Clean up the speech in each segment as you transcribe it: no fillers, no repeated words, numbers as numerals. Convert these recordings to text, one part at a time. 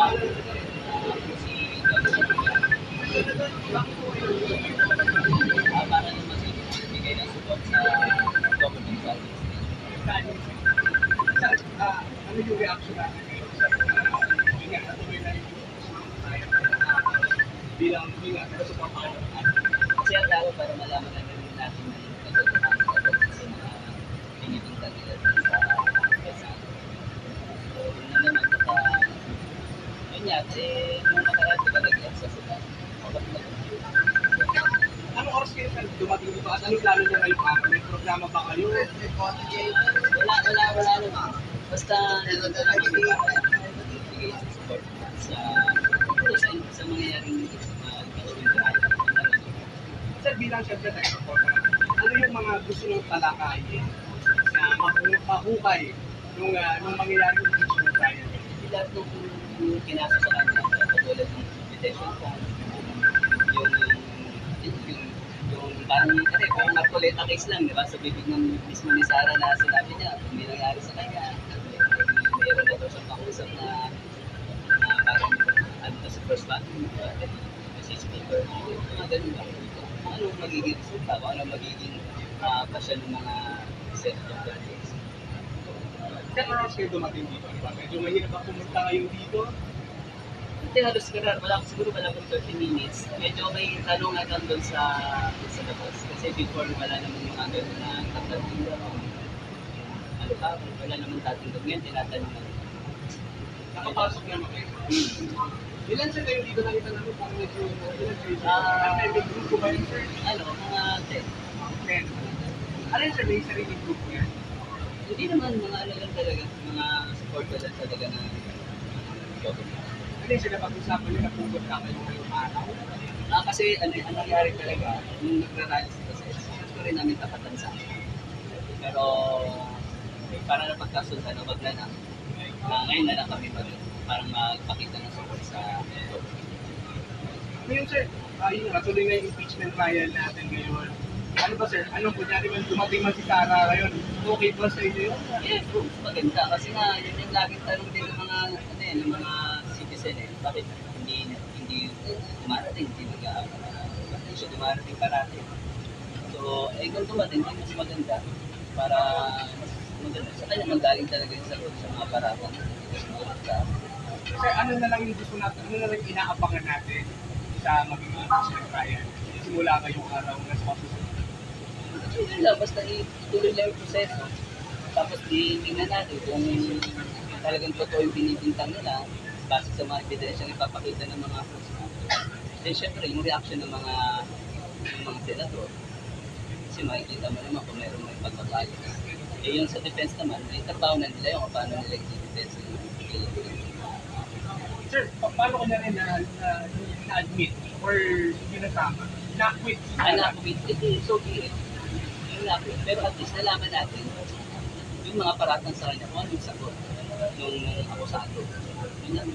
para naman magbigay ng support sa government service. Ano yung reaction natin ngayon sa natuloy na yung bilang support Kasi ang tao para malaman na rin natin na yung katotohanan sa mga binibintang nila sa bansa. So, yun na naman yun nga, nung nakaraan ko nag-exercise sila. Anong oras kayo dumating dito at anong plano niya ngayong araw? May programa ba kayo? Wala naman. Basta nagbibigay ng support sa mangyayaring Sir, bilang siyempre nag-support ano yung mga gusto niyong talakayin na mahukay nung mangyayari yung impeachment trial? lahat ng pinasa sa kanya, katulad ng detention form, yung parang, kasi kung Marcoleta case lang, di ba? Sa bibig ng mismo ni Sara na sinabi niya, kung may nangyari sa kanya, mayroon na daw siyang kausap na parang, ano to sa first batch, message paper, mga ganun ba? Kung anong magiging resulta, kung anong magiging pasya ng mga set of judges. Sir, oras kayo dumating dito? Diba? Medyo mahirap ba pumunta ngayon dito? Hindi, halos siguro wala kong 30 minutes. Medyo may tanong-tanong doon sa labas. Kasi before wala naman mga gano'n na tatanong. Ano ba? Wala naman tatanong. Ngayon, tinatanong na. Nakapasok naman kayo. Ilan sir kayo dito nakita namin kung medyo ilan kayo? May group ko ba yun sir? Ano, mga 10. 10. Ano yun sir, may sariling group ko yan? Hindi naman mga ano lang talaga, mga support ko lang talaga na government. Ano yung sila pag-usapan nyo na pugod na kayo ngayong araw? Kasi ano nangyari talaga, nung nagra-rally sa process, gusto rin namin tapatan sa akin. Pero para na pagkasundan, wag na lang. Ngayon na lang kami parang magpakita ng support sa government. Ngayon sir, yun nga, tuloy na yung impeachment trial natin ngayon. Ano ba sir, anong kunyari man dumating man si Sara ngayon, okay ba sa inyo yun? Yes, maganda. Kasi nga, yun yung laging tanong din ng mga, ng mga citizen eh. Bakit hindi dumarating, hindi bakit siya dumarating parati. So, kung dumating, mas maganda para mas maganda. Sa kanya magaling talaga yung sagot sa mga paratan. Sir, ano na lang yung gusto natin, ano na lang yung inaabangan natin sa magiging impeachment trial? Simula ngayong araw na sa susunod. Yun lang, basta ituloy lang yung proseso. Tapos tingnan natin kung talagang totoo yung binibintang nila base sa mga ebidensyang ipapakita ng mga prosecutor. Then syempre, yung reaction ng mga senador. Kasi makikita mo naman kung mayroong may pagbabayos. Yung sa defense naman, may trabaho na nila yung paano nila i-defense yung Sir, paano ko na rin na-admit or hindi nasama? Na-quit? Na-quit. So, pero at least nalaman natin yung mga paratan sa kanya kung anong sagot nung akusado. Yun lang.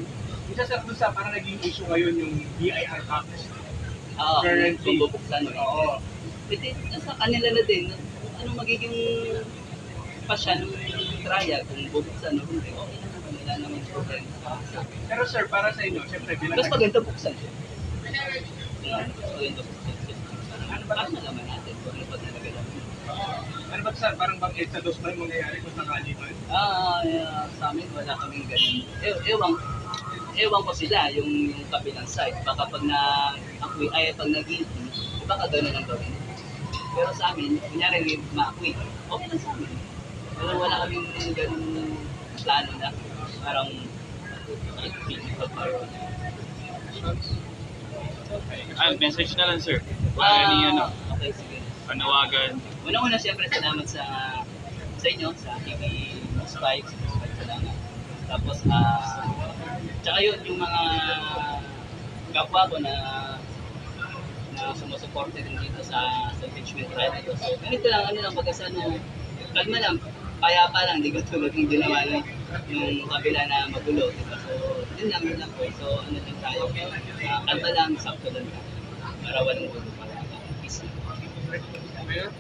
Isa sir, doon sa parang naging issue ngayon yung BIR Act. Currently. Kung bubuksan mo. Oo. Pwede, nasa kanila na din. Anong magiging pasya ng trial kung bubuksan o hindi. Okay na naman. Wala naman problema. Pero sir, para sa inyo, syempre bilang... Mas maganda buksan siya. Mas maganda buksan siya. Para malaman natin kung ano pa talaga naman. Ano ba sir, parang bang EDSA 2 ba yung mangyayari kung sakali man? Sa amin wala kaming ganun. Ewan ko sila, yung kabilang side. Baka pag pag nag-guilty, baka ganun ang gawin. Pero sa amin, kunyari ma-acquit, okay lang sa amin. Wala kaming ganun plano na parang physical power. Message na lang sir. Para ni Okay, sige. panawagan. Una-una siyempre salamat sa inyo, sa TV News 5, salamat. Tapos, tsaka yun, yung mga kapwa ko na sumusuporte din dito sa impeachment trial. Ganito lang, kalma lang, payapa lang, di ko tulad yung ginawa yung kabila na magulo. Diba? So, yun lang po. So, ano lang tayo, kalma lang, sakto lang tayo. Para walang gulo, para peace. Mayor?